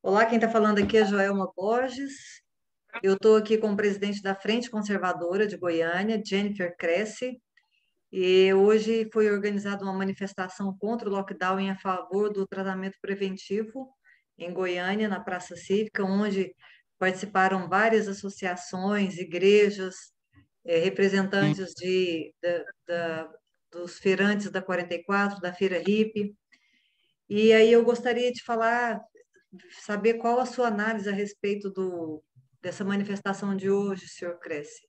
Olá, quem está falando aqui é Joelma Borges. Eu estou aqui com o presidente da Frente Conservadora de Goiânia, Jennifer Cresce, e hoje foi organizada uma manifestação contra o lockdown em a favor do tratamento preventivo em Goiânia, na Praça Cívica, onde participaram várias associações, igrejas, representantes dos feirantes da 44, da Feira Hippie. E aí eu gostaria de saber qual a sua análise a respeito dessa manifestação de hoje, senhor Cresce.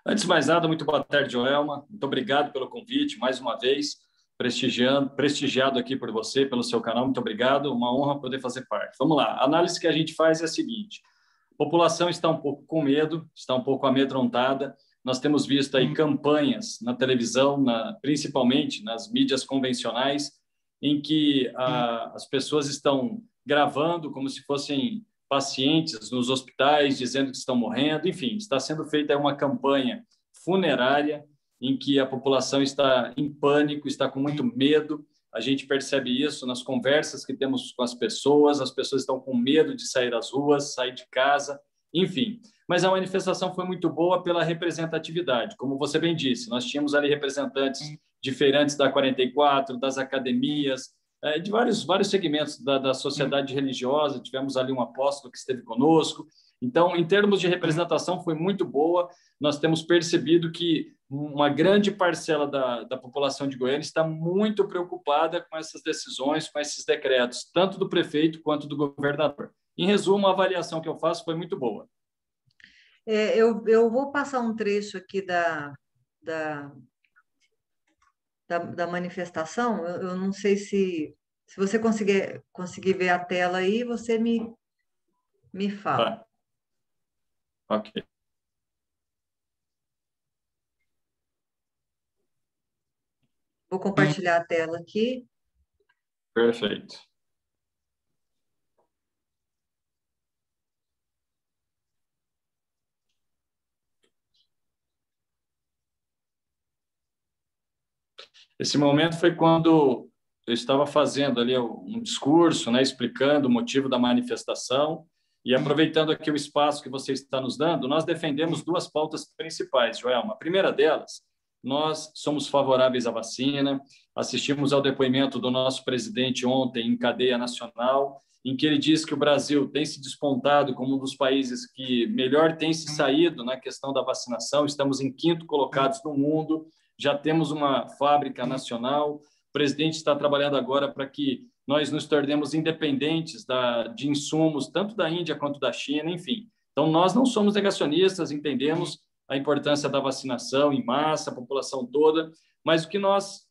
Antes de mais nada, muito boa tarde, Joelma. Muito obrigado pelo convite, mais uma vez, prestigiado aqui por você, pelo seu canal. Muito obrigado, uma honra poder fazer parte. Vamos lá, a análise que a gente faz é a seguinte: a população está um pouco com medo, está um pouco amedrontada. Nós temos visto aí campanhas na televisão, principalmente nas mídias convencionais, em que as pessoas estão gravando como se fossem pacientes nos hospitais, dizendo que estão morrendo. Enfim, está sendo feita uma campanha funerária em que a população está em pânico, está com muito medo. A gente percebe isso nas conversas que temos com as pessoas estão com medo de sair às ruas, sair de casa, enfim. Mas a manifestação foi muito boa pela representatividade. Como você bem disse, nós tínhamos ali representantes de feirantes da 44, das academias, de vários segmentos da sociedade religiosa. Tivemos ali um apóstolo que esteve conosco. Então, em termos de representação, foi muito boa. Nós temos percebido que uma grande parcela da população de Goiânia está muito preocupada com essas decisões, com esses decretos, tanto do prefeito quanto do governador. Em resumo, a avaliação que eu faço foi muito boa. Eu vou passar um trecho aqui da manifestação. Eu não sei se você conseguir ver a tela aí, você me fala. Tá. Ok. Vou compartilhar a tela aqui. Perfeito. Esse momento foi quando eu estava fazendo ali um discurso, né, explicando o motivo da manifestação, e aproveitando aqui o espaço que você está nos dando, nós defendemos duas pautas principais, Joelma. A primeira delas, nós somos favoráveis à vacina. Assistimos ao depoimento do nosso presidente ontem em cadeia nacional, em que ele diz que o Brasil tem se despontado como um dos países que melhor tem se saído na questão da vacinação. Estamos em quinto colocados no mundo, já temos uma fábrica nacional. O presidente está trabalhando agora para que nós nos tornemos independentes de insumos, tanto da Índia quanto da China, enfim. Então, nós não somos negacionistas, entendemos a importância da vacinação em massa, a população toda, mas o que nós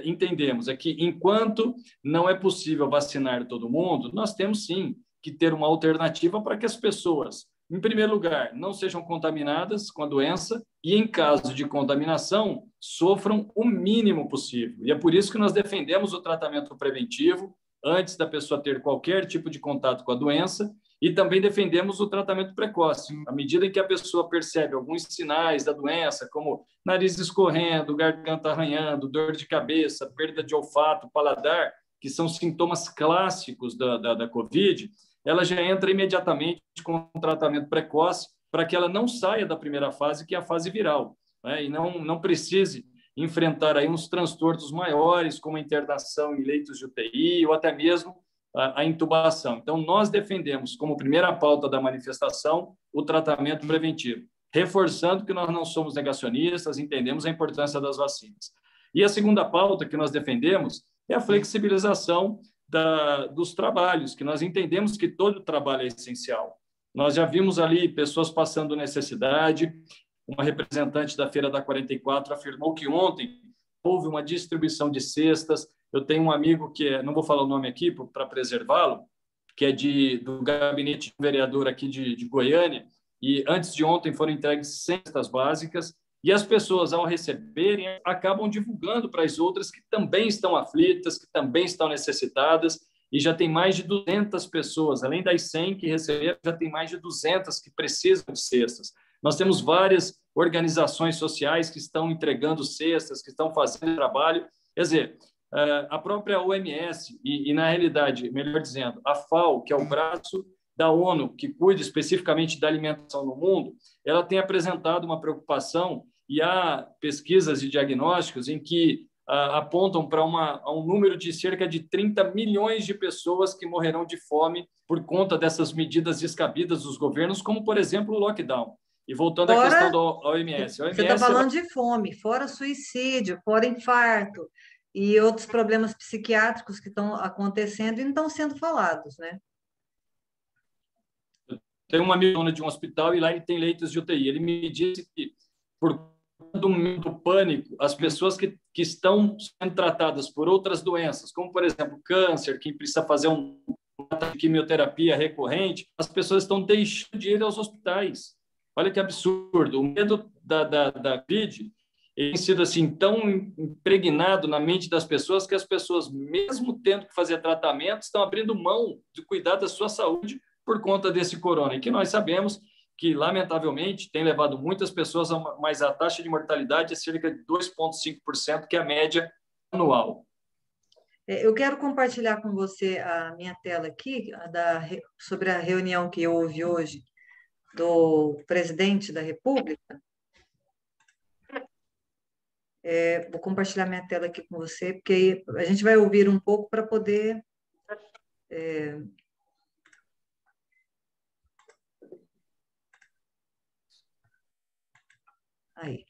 entendemos é que, enquanto não é possível vacinar todo mundo, nós temos, sim, que ter uma alternativa para que as pessoas, em primeiro lugar, não sejam contaminadas com a doença e, em caso de contaminação, sofram o mínimo possível. E é por isso que nós defendemos o tratamento preventivo antes da pessoa ter qualquer tipo de contato com a doença, e também defendemos o tratamento precoce. À medida em que a pessoa percebe alguns sinais da doença, como nariz escorrendo, garganta arranhando, dor de cabeça, perda de olfato, paladar, que são sintomas clássicos da COVID, ela já entra imediatamente com um tratamento precoce para que ela não saia da primeira fase, que é a fase viral, né? E não precise enfrentar aí uns transtornos maiores, como a internação em leitos de UTI ou até mesmo a intubação. Então, nós defendemos, como primeira pauta da manifestação, o tratamento preventivo, reforçando que nós não somos negacionistas, entendemos a importância das vacinas. E a segunda pauta que nós defendemos é a flexibilização dos trabalhos, que nós entendemos que todo trabalho é essencial. Nós já vimos ali pessoas passando necessidade. Uma representante da Feira da 44 afirmou que ontem houve uma distribuição de cestas. Eu tenho um amigo não vou falar o nome aqui para preservá-lo, que é do gabinete do vereador aqui de Goiânia, e antes de ontem foram entregues cestas básicas, e as pessoas, ao receberem, acabam divulgando para as outras que também estão aflitas, que também estão necessitadas, e já tem mais de 200 pessoas, além das 100 que receberam, já tem mais de 200 que precisam de cestas. Nós temos várias organizações sociais que estão entregando cestas, que estão fazendo trabalho. Quer dizer, a própria OMS na realidade, melhor dizendo, a FAO, que é o braço da ONU, que cuida especificamente da alimentação no mundo, ela tem apresentado uma preocupação e há pesquisas e diagnósticos em que apontam para um número de cerca de 30 milhões de pessoas que morrerão de fome por conta dessas medidas descabidas dos governos, como, por exemplo, o lockdown. E voltando à questão da OMS. Você está falando de fome, fora suicídio, fora infarto e outros problemas psiquiátricos que estão acontecendo e não estão sendo falados, né? Tem uma amiga de um hospital e lá ele tem leitos de UTI. Ele me disse que, por conta do pânico, as pessoas que estão sendo tratadas por outras doenças, como, por exemplo, câncer, que precisa fazer uma quimioterapia recorrente, as pessoas estão deixando de ir aos hospitais. Olha que absurdo. O medo da Covid tem sido assim, tão impregnado na mente das pessoas que as pessoas, mesmo tendo que fazer tratamento, estão abrindo mão de cuidar da sua saúde por conta desse corona, e que nós sabemos que, lamentavelmente, tem levado muitas pessoas, mas a taxa de mortalidade é cerca de 2,5%, que é a média anual. Eu quero compartilhar com você a minha tela aqui, sobre a reunião que houve hoje do presidente da República. Vou compartilhar minha tela aqui com você, porque a gente vai ouvir um pouco para poder... Aí.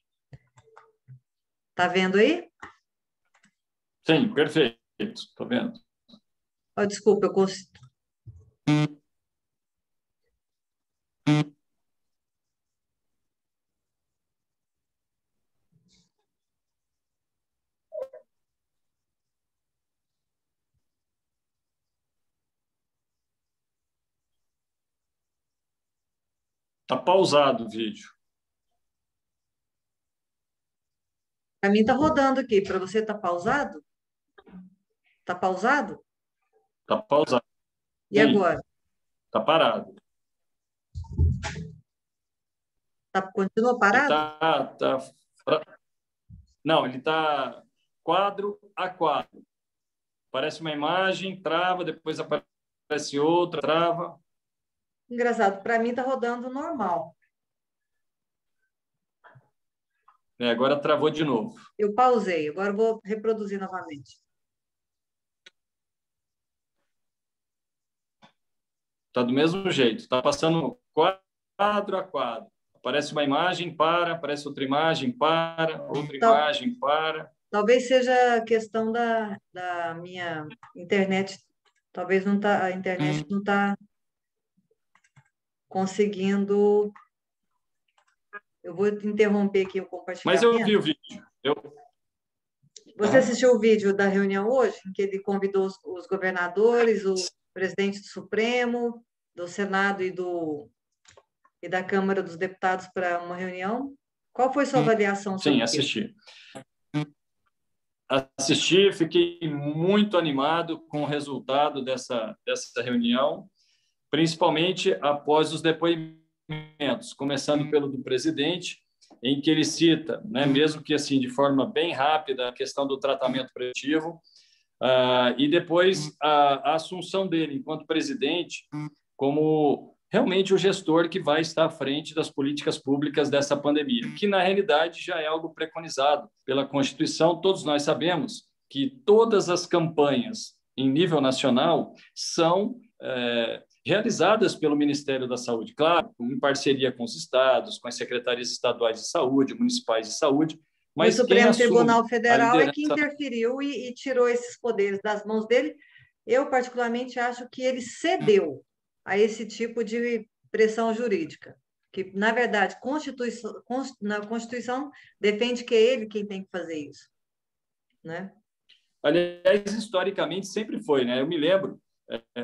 Tá vendo aí? Sim, perfeito. Estou vendo. Oh, desculpa, eu consigo... Está pausado o vídeo. Para mim está rodando aqui. Para você está pausado? Está pausado? Está pausado. E Sim. agora? Está parado. Continua parado? Não, ele está quadro a quadro. Aparece uma imagem, trava, depois aparece outra, trava. Engraçado, para mim está rodando normal. Agora travou de novo. Eu pausei, agora eu vou reproduzir novamente. Está do mesmo jeito, está passando quadro a quadro. Aparece uma imagem, para, aparece outra imagem, para, outra imagem, para. Talvez seja a questão da minha internet. Talvez a internet não está conseguindo. Eu vou interromper aqui o compartilhamento. Mas eu vi o vídeo. Você assistiu o vídeo da reunião hoje, em que ele convidou os governadores, o presidente do Supremo, do Senado e da Câmara dos Deputados para uma reunião? Qual foi sua avaliação sobre isso? Sim, assisti, fiquei muito animado com o resultado dessa reunião, principalmente após os depoimentos, começando pelo do presidente, em que ele cita, né, mesmo que assim de forma bem rápida, a questão do tratamento preventivo, e depois a assunção dele enquanto presidente como realmente o gestor que vai estar à frente das políticas públicas dessa pandemia, que na realidade já é algo preconizado pela Constituição. Todos nós sabemos que todas as campanhas em nível nacional são realizadas pelo Ministério da Saúde, claro, em parceria com os estados, com as secretarias estaduais de saúde, municipais de saúde, mas o Supremo Tribunal Federal é que interferiu e tirou esses poderes das mãos dele. Eu, particularmente, acho que ele cedeu a esse tipo de pressão jurídica, que, na verdade, na Constituição defende que é ele quem tem que fazer isso, né? Aliás, historicamente sempre foi, né? Eu me lembro,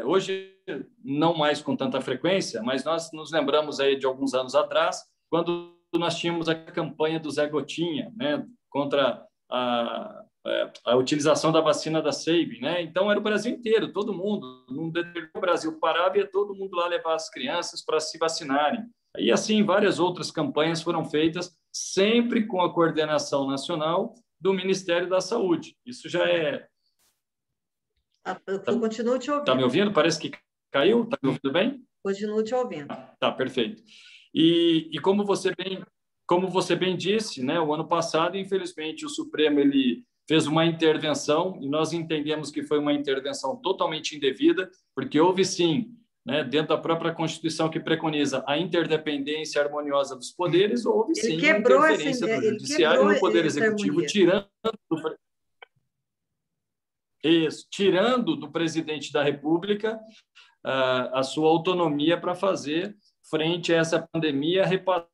hoje não mais com tanta frequência, mas nós nos lembramos aí de alguns anos atrás, quando nós tínhamos a campanha do Zé Gotinha, né? Contra a utilização da vacina da Sabin, né? Então era o Brasil inteiro, todo mundo, no Brasil parava e ia todo mundo lá levar as crianças para se vacinarem. E assim várias outras campanhas foram feitas, sempre com a coordenação nacional do Ministério da Saúde. Isso já é Eu continuo te Tá me ouvindo. ouvindo? Parece que caiu. Tá me ouvindo bem? Continuo te ouvindo. Tá, perfeito. E como você bem disse, né, o ano passado, infelizmente, o Supremo ele fez uma intervenção e nós entendemos que foi uma intervenção totalmente indevida, porque houve sim, né, dentro da própria Constituição que preconiza a interdependência harmoniosa dos poderes, houve sim uma interferência do Ele Judiciário quebrou no Poder essa Executivo, harmonia. tirando do presidente da República a sua autonomia para fazer frente a essa pandemia, repassando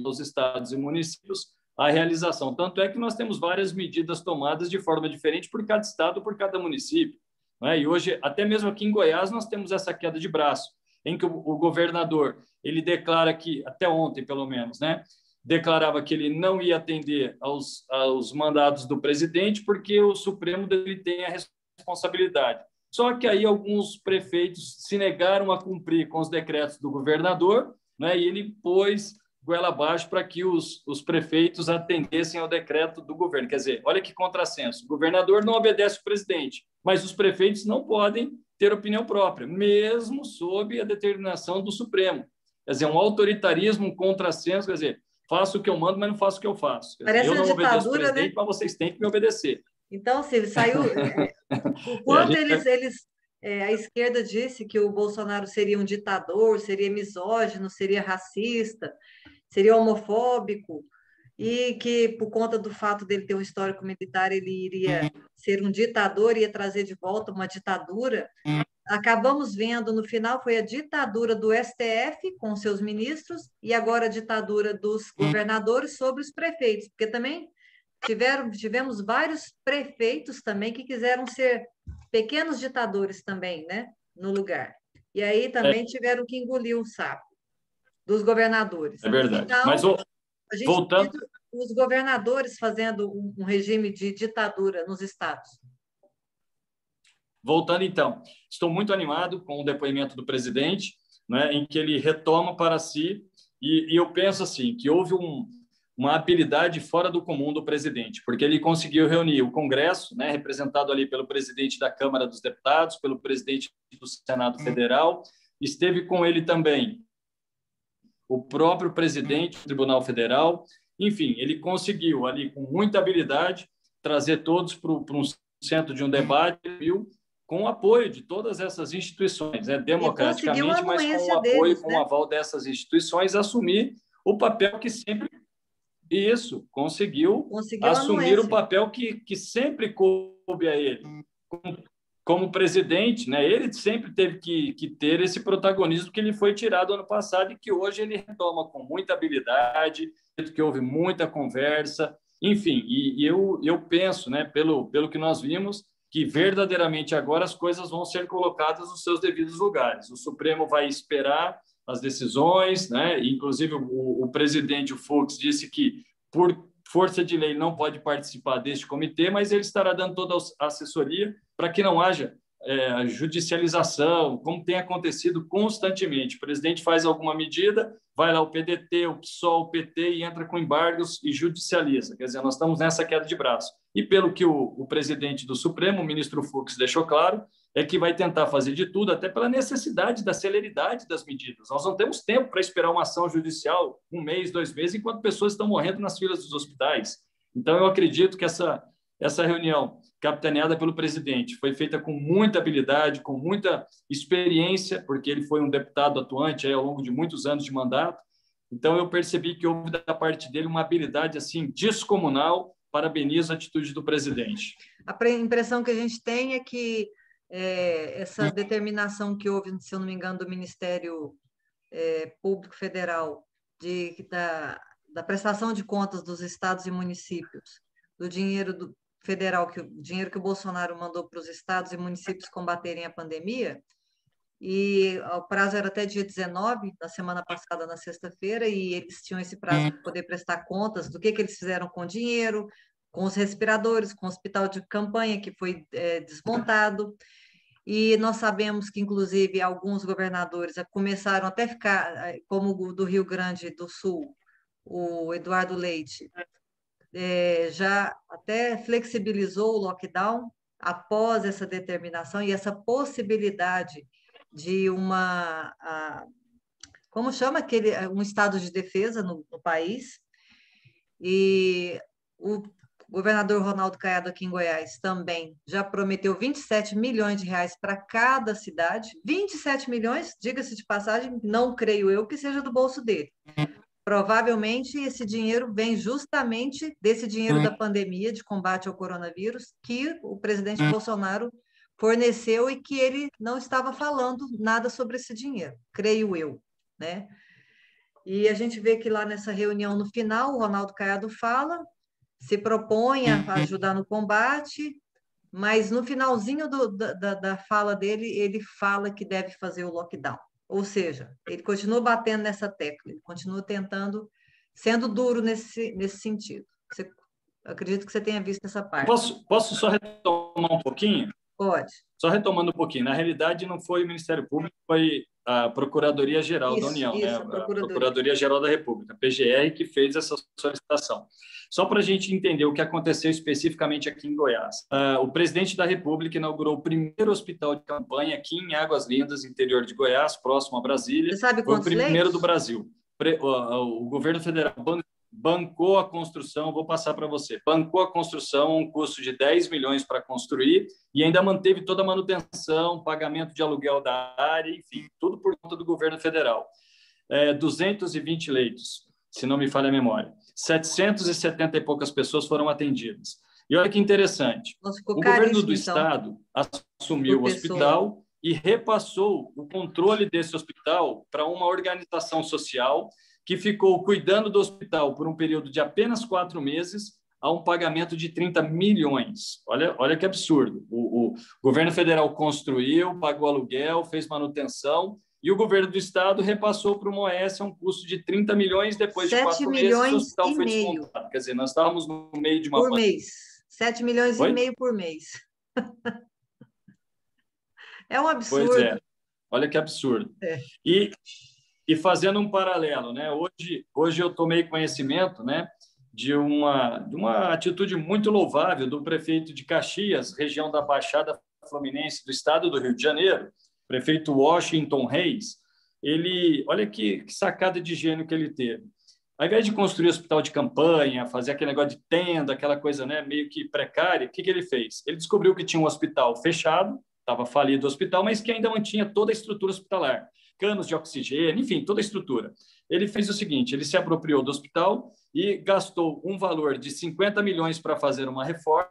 aos estados e municípios a realização. Tanto é que nós temos várias medidas tomadas de forma diferente por cada estado, por cada município. Né? E hoje, até mesmo aqui em Goiás, nós temos essa queda de braço, em que o governador ele declara que, até ontem pelo menos, né, declarava que ele não ia atender aos mandados do presidente, porque o Supremo dele tem a responsabilidade. Só que aí alguns prefeitos se negaram a cumprir com os decretos do governador, né, e ele pôs goela abaixo para que os prefeitos atendessem ao decreto do governo. Quer dizer, olha que contrassenso. O governador não obedece o presidente, mas os prefeitos não podem ter opinião própria, mesmo sob a determinação do Supremo. Quer dizer, um autoritarismo, um contrassenso, quer dizer, faço o que eu mando, mas não faço o que eu faço. Quer dizer, Parece eu uma não obedeço o ditadura, né? presidente, mas vocês têm que me obedecer. Então, Silvio, saiu. O E a quanto gente a esquerda disse que o Bolsonaro seria um ditador, seria misógino, seria racista, seria homofóbico, e que por conta do fato dele ter um histórico militar, ele iria ser um ditador, ia trazer de volta uma ditadura. Acabamos vendo, no final, foi a ditadura do STF com seus ministros e agora a ditadura dos governadores sobre os prefeitos, porque também tivemos vários prefeitos também que quiseram ser pequenos ditadores também, né, no lugar. E aí também tiveram que engolir o sapo dos governadores. é No verdade. Mas final, a gente tem voltando, os governadores fazendo um regime de ditadura nos estados. voltando então, estou muito animado com o depoimento do presidente, né, em que ele retoma para si e eu penso assim que houve uma habilidade fora do comum do presidente, porque ele conseguiu reunir o Congresso, né, representado ali pelo presidente da Câmara dos Deputados, pelo presidente do Senado Federal, esteve com ele também o próprio presidente do Tribunal Federal. Enfim, ele conseguiu ali, com muita habilidade, trazer todos para um centro de um debate, viu? Com o apoio de todas essas instituições, né? E conseguiu a Democraticamente, mas com o anuência apoio, deles, com o né? aval dessas instituições, assumir o papel que sempre... Isso, conseguiu Conseguiu a assumir o anuência. papel que sempre coube a ele como presidente, né, ele sempre teve que ter esse protagonismo que ele foi tirado ano passado e que hoje ele retoma com muita habilidade, que houve muita conversa, enfim, e eu penso, né, pelo que nós vimos, que verdadeiramente agora as coisas vão ser colocadas nos seus devidos lugares. O Supremo vai esperar as decisões, né, inclusive o presidente, o Fux, disse que por força de lei não pode participar deste comitê, mas ele estará dando toda a assessoria para que não haja judicialização, como tem acontecido constantemente. O presidente faz alguma medida, vai lá o PDT, o PSOL, o PT e entra com embargos e judicializa. Quer dizer, nós estamos nessa queda de braço. E pelo que o presidente do Supremo, o ministro Fux, deixou claro, é que vai tentar fazer de tudo, até pela necessidade da celeridade das medidas. Nós não temos tempo para esperar uma ação judicial 1 mês, 2 meses, enquanto pessoas estão morrendo nas filas dos hospitais. Então, eu acredito que essa reunião, capitaneada pelo presidente, foi feita com muita habilidade, com muita experiência, porque ele foi um deputado atuante aí, ao longo de muitos anos de mandato. Então, eu percebi que houve da parte dele uma habilidade assim descomunal. Parabenizo a atitude do presidente. A impressão que a gente tem é que essa determinação que houve, se eu não me engano, do Ministério Público Federal da prestação de contas dos estados e municípios, do dinheiro federal, o dinheiro que o Bolsonaro mandou para os estados e municípios combaterem a pandemia, e o prazo era até dia 19, na semana passada, na sexta-feira, e eles tinham esse prazo para poder prestar contas do que eles fizeram com o dinheiro, com os respiradores, com o hospital de campanha que foi desmontado. E nós sabemos que, inclusive, alguns governadores começaram até a ficar, como o do Rio Grande do Sul, o Eduardo Leite, já até flexibilizou o lockdown, após essa determinação e essa possibilidade de como chama um estado de defesa no país, e o governador Ronaldo Caiado aqui em Goiás também já prometeu 27 milhões de reais para cada cidade. 27 milhões, diga-se de passagem, não creio eu que seja do bolso dele. Provavelmente esse dinheiro vem justamente desse dinheiro da pandemia de combate ao coronavírus que o presidente Bolsonaro forneceu e que ele não estava falando nada sobre esse dinheiro, creio eu, né? E a gente vê que lá nessa reunião, no final, o Ronaldo Caiado fala, se propõe a ajudar no combate, mas no finalzinho da fala dele, ele fala que deve fazer o lockdown. Ou seja, ele continua batendo nessa tecla, ele continua tentando, sendo duro nesse sentido. Acredito que você tenha visto essa parte. Posso só retomar um pouquinho? Pode. Só retomando um pouquinho. Na realidade, não foi o Ministério Público, foi a Procuradoria-Geral da União, né? A Procuradoria-Geral da República, a PGR, que fez essa solicitação. Só para a gente entender o que aconteceu especificamente aqui em Goiás. O presidente da República inaugurou o primeiro hospital de campanha aqui em Águas Lindas, interior de Goiás, próximo a Brasília. Você sabe foi o primeiro leitos? do Brasil. O governo federal bancou a construção, vou passar para você, bancou a construção, um custo de 10 milhões para construir e ainda manteve toda a manutenção, pagamento de aluguel da área, enfim, tudo por conta do governo federal. 220 leitos, se não me falha a memória. 770 e poucas pessoas foram atendidas. E olha que interessante, o governo do estado assumiu o hospital e repassou o controle desse hospital para uma organização social que ficou cuidando do hospital por um período de apenas 4 meses, a um pagamento de 30 milhões. Olha que absurdo. O governo federal construiu, pagou aluguel, fez manutenção, e o governo do estado repassou para uma OS a um custo de 30 milhões, depois de 4 meses o hospital foi desmontado. Quer dizer, nós estávamos no meio de uma... Por mês. 7 milhões e meio por mês. É um absurdo. Pois é. Olha que absurdo. E fazendo um paralelo, né? Hoje eu tomei conhecimento, né, de uma atitude muito louvável do prefeito de Caxias, região da Baixada Fluminense do estado do Rio de Janeiro, prefeito Washington Reis. Olha que sacada de gênio que ele teve. Ao invés de construir hospital de campanha, fazer aquele negócio de tenda, aquela coisa, né, meio que precária, o que ele fez? Ele descobriu que tinha um hospital fechado, estava falido o hospital, mas que ainda mantinha toda a estrutura hospitalar. Canos de oxigênio, enfim, toda a estrutura. Ele fez o seguinte, ele se apropriou do hospital e gastou um valor de 50 milhões para fazer uma reforma,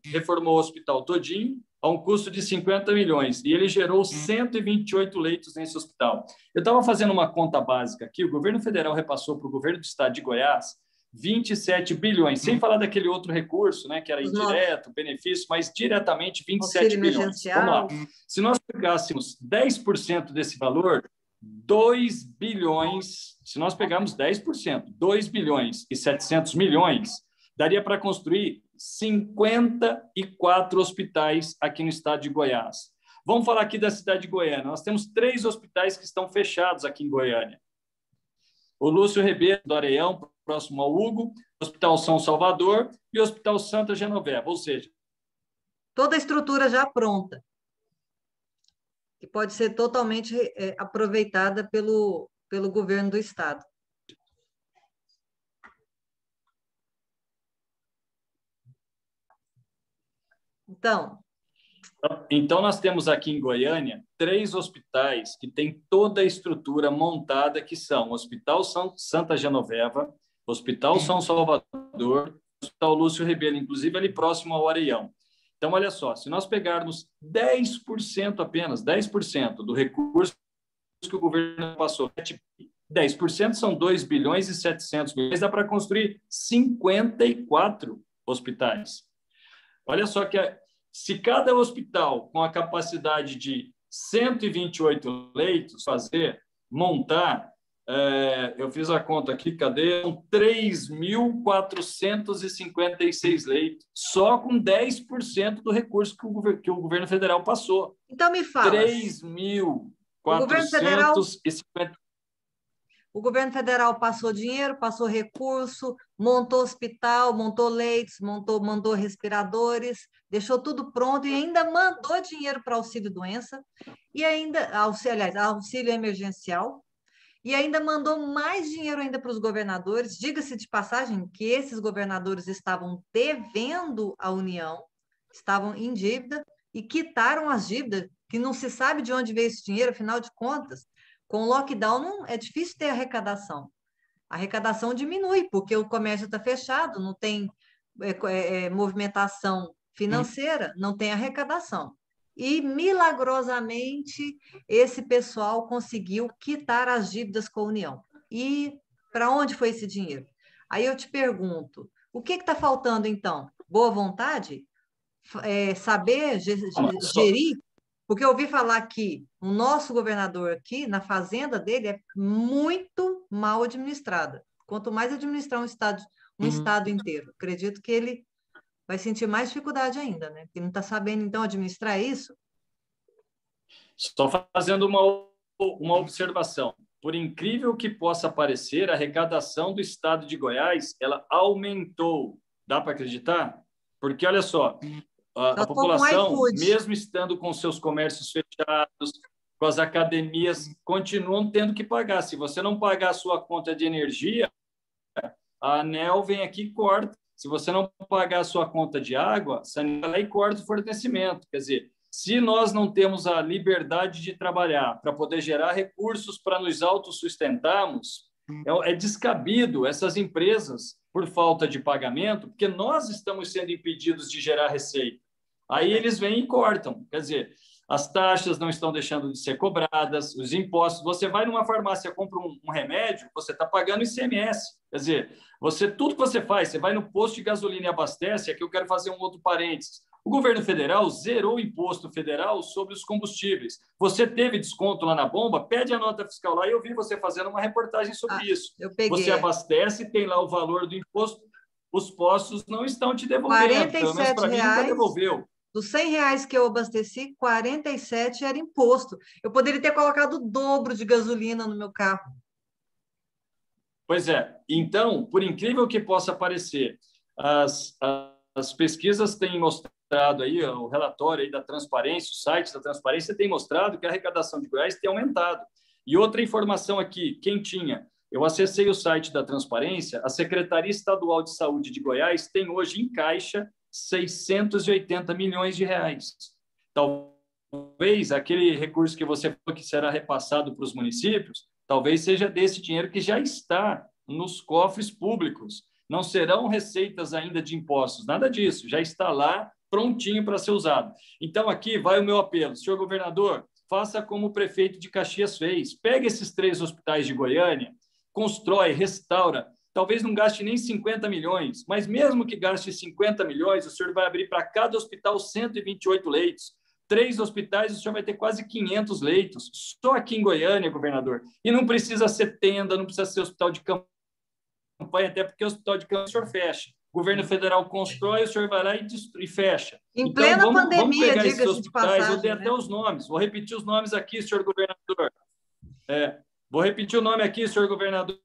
reformou o hospital todinho a um custo de 50 milhões e ele gerou 128 leitos nesse hospital. Eu estava fazendo uma conta básica aqui, o governo federal repassou para o governo do estado de Goiás 27 bilhões, sem falar daquele outro recurso, né, que era indireto, benefício, mas diretamente 27 bilhões. Vamos lá. Se nós pegássemos 10% desse valor, 2 bilhões, se nós pegarmos 10%, 2 bilhões e 700 milhões, daria para construir 54 hospitais aqui no estado de Goiás. Vamos falar aqui da cidade de Goiânia. Nós temos 3 hospitais que estão fechados aqui em Goiânia. O Lúcio Ribeiro do Areião, próximo ao Hugo, o Hospital São Salvador e o Hospital Santa Genoveva, ou seja... Toda a estrutura já pronta, que pode ser totalmente aproveitada pelo governo do estado. Então, nós temos aqui em Goiânia 3 hospitais que têm toda a estrutura montada, que são o Hospital Santa Genoveva, Hospital São Salvador, Hospital Lúcio Ribeiro, inclusive ali próximo ao Areião. Então, olha só, se nós pegarmos 10% apenas, 10% do recurso que o governo passou, 10% são 2 bilhões e 700 milhões, dá para construir 54 hospitais. Olha só que se cada hospital com a capacidade de 128 leitos montar, eu fiz a conta aqui, cadê? São 3.456 leitos, só com 10% do recurso que o governo federal passou. Então, me fala. 3.450. O governo federal passou dinheiro, passou recurso, montou hospital, montou leitos, mandou respiradores, deixou tudo pronto e ainda mandou dinheiro para auxílio-doença e ainda, aliás, auxílio emergencial, e ainda mandou mais dinheiro ainda para os governadores. Diga-se de passagem que esses governadores estavam devendo à União, estavam em dívida e quitaram as dívidas, que não se sabe de onde veio esse dinheiro, afinal de contas, com o lockdown não, é difícil ter arrecadação. A arrecadação diminui, porque o comércio está fechado, não tem movimentação financeira, não tem arrecadação. E, milagrosamente, esse pessoal conseguiu quitar as dívidas com a União. E para onde foi esse dinheiro? Aí eu te pergunto, o que está faltando, então? Boa vontade? Saber gerir? Porque eu ouvi falar que o nosso governador aqui, na fazenda dele, é muito mal administrada. Quanto mais administrar um estado inteiro, acredito que ele vai sentir mais dificuldade ainda, né? Porque não está sabendo, então, administrar isso. Só fazendo uma observação. Por incrível que possa parecer, a arrecadação do estado de Goiás, ela aumentou. Dá para acreditar? Porque, olha só, a população, mesmo estando com seus comércios fechados, com as academias, continuam tendo que pagar. Se você não pagar a sua conta de energia, a ANEEL vem aqui e corta. Se você não pagar a sua conta de água, a ANEEL e corta o fornecimento. Quer dizer, se nós não temos a liberdade de trabalhar para poder gerar recursos para nos autossustentarmos, é descabido essas empresas, por falta de pagamento, porque nós estamos sendo impedidos de gerar receita. Aí eles vêm e cortam. Quer dizer, as taxas não estão deixando de ser cobradas, os impostos. Você vai numa farmácia, compra um remédio, você está pagando ICMS. Quer dizer, tudo que você faz, você vai no posto de gasolina e abastece. Aqui eu quero fazer um outro parênteses. O governo federal zerou o imposto federal sobre os combustíveis. Você teve desconto lá na bomba? Pede a nota fiscal lá e eu vi você fazendo uma reportagem sobre isso. Você abastece, tem lá o valor do imposto, os postos não estão te devolvendo. Pelo menos para mim nunca devolveu. Dos R$ 100 que eu abasteci, 47 era imposto. Eu poderia ter colocado o dobro de gasolina no meu carro. Pois é. Então, por incrível que possa parecer, as pesquisas têm mostrado aí, o relatório aí da transparência, o site da transparência tem mostrado que a arrecadação de Goiás tem aumentado. E outra informação aqui, quentinha, eu acessei o site da transparência, a Secretaria Estadual de Saúde de Goiás tem hoje em caixa 680 milhões de reais. Talvez aquele recurso que você falou que será repassado para os municípios, talvez seja desse dinheiro que já está nos cofres públicos. Não serão receitas ainda de impostos, nada disso, já está lá prontinho para ser usado. Então, aqui vai o meu apelo. Senhor governador, faça como o prefeito de Caxias fez. Pega esses 3 hospitais de Goiânia, constrói, restaura. Talvez não gaste nem 50 milhões, mas mesmo que gaste 50 milhões, o senhor vai abrir para cada hospital 128 leitos. 3 hospitais, o senhor vai ter quase 500 leitos, só aqui em Goiânia, governador. E não precisa ser tenda, não precisa ser hospital de campanha, até porque o hospital de campanha o senhor fecha. O governo federal constrói, o senhor vai lá e fecha. Em plena pandemia, vamos pegar esses hospitais, de passagem, eu dei até os nomes, vou repetir os nomes aqui, senhor governador. Vou repetir o nome aqui, senhor governador.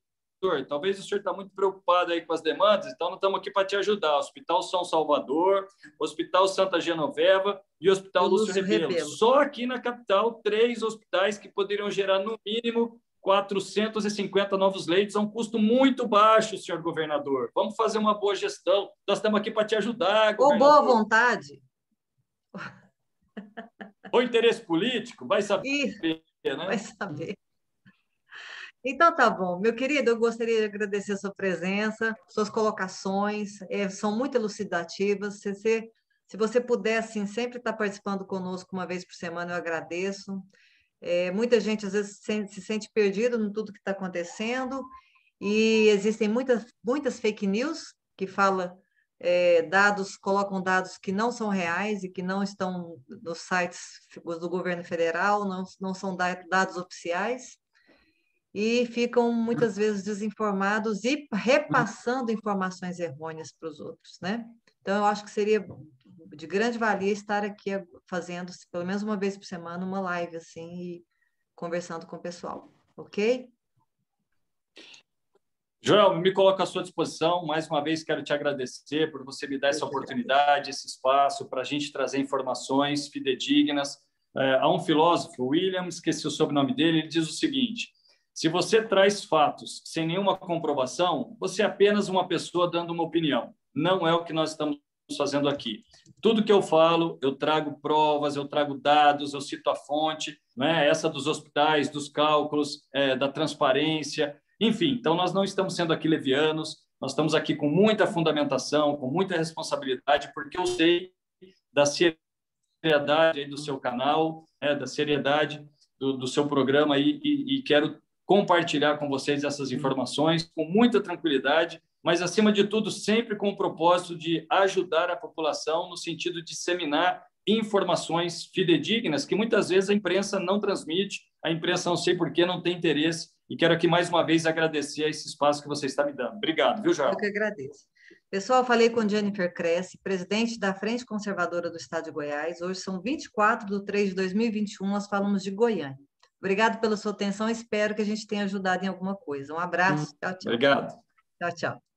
Talvez o senhor está muito preocupado aí com as demandas, então não estamos aqui para te ajudar. Hospital São Salvador, Hospital Santa Genoveva e Hospital Lúcio Rebelo. Só aqui na capital, 3 hospitais que poderiam gerar, no mínimo, 450 novos leitos a um custo muito baixo, senhor governador. Vamos fazer uma boa gestão. Nós estamos aqui para te ajudar, governador. Ou boa vontade. Ou interesse político, vai saber, né? Vai saber. Então, tá bom. Meu querido, eu gostaria de agradecer a sua presença, suas colocações, são muito elucidativas. Se você puder, assim, sempre estar participando conosco uma vez por semana, eu agradeço. Muita gente, às vezes, se sente perdido em tudo que está acontecendo, e existem muitas fake news que colocam dados que não são reais e que não estão nos sites do governo federal, não são dados oficiais, e ficam muitas vezes desinformados e repassando informações errôneas para os outros, né? Então, eu acho que seria de grande valia estar aqui fazendo, pelo menos uma vez por semana, uma live assim e conversando com o pessoal, ok? Joel, me coloco à sua disposição. Mais uma vez, quero te agradecer por você me dar essa oportunidade, esse espaço para a gente trazer informações fidedignas. Há um filósofo, William, esqueci o sobrenome dele, ele diz o seguinte: se você traz fatos sem nenhuma comprovação, você é apenas uma pessoa dando uma opinião. Não é o que nós estamos fazendo aqui. Tudo que eu falo, eu trago provas, eu trago dados, eu cito a fonte, né? Essa dos hospitais, dos cálculos, da transparência. Enfim, então nós não estamos sendo aqui levianos, nós estamos aqui com muita fundamentação, com muita responsabilidade, porque eu sei da seriedade aí do seu canal, da seriedade do seu programa aí, e quero compartilhar com vocês essas informações com muita tranquilidade, mas, acima de tudo, sempre com o propósito de ajudar a população no sentido de disseminar informações fidedignas que muitas vezes a imprensa não transmite, a imprensa, não sei por que, não tem interesse. E quero aqui, mais uma vez, agradecer esse espaço que você está me dando. Obrigado, viu, Joel? Eu que agradeço. Pessoal, falei com Jennifer Cresce, presidente da Frente Conservadora do Estado de Goiás. Hoje são 24/3/2021, nós falamos de Goiânia. Obrigado pela sua atenção, espero que a gente tenha ajudado em alguma coisa. Um abraço, tchau, tchau. Obrigado. Tchau, tchau.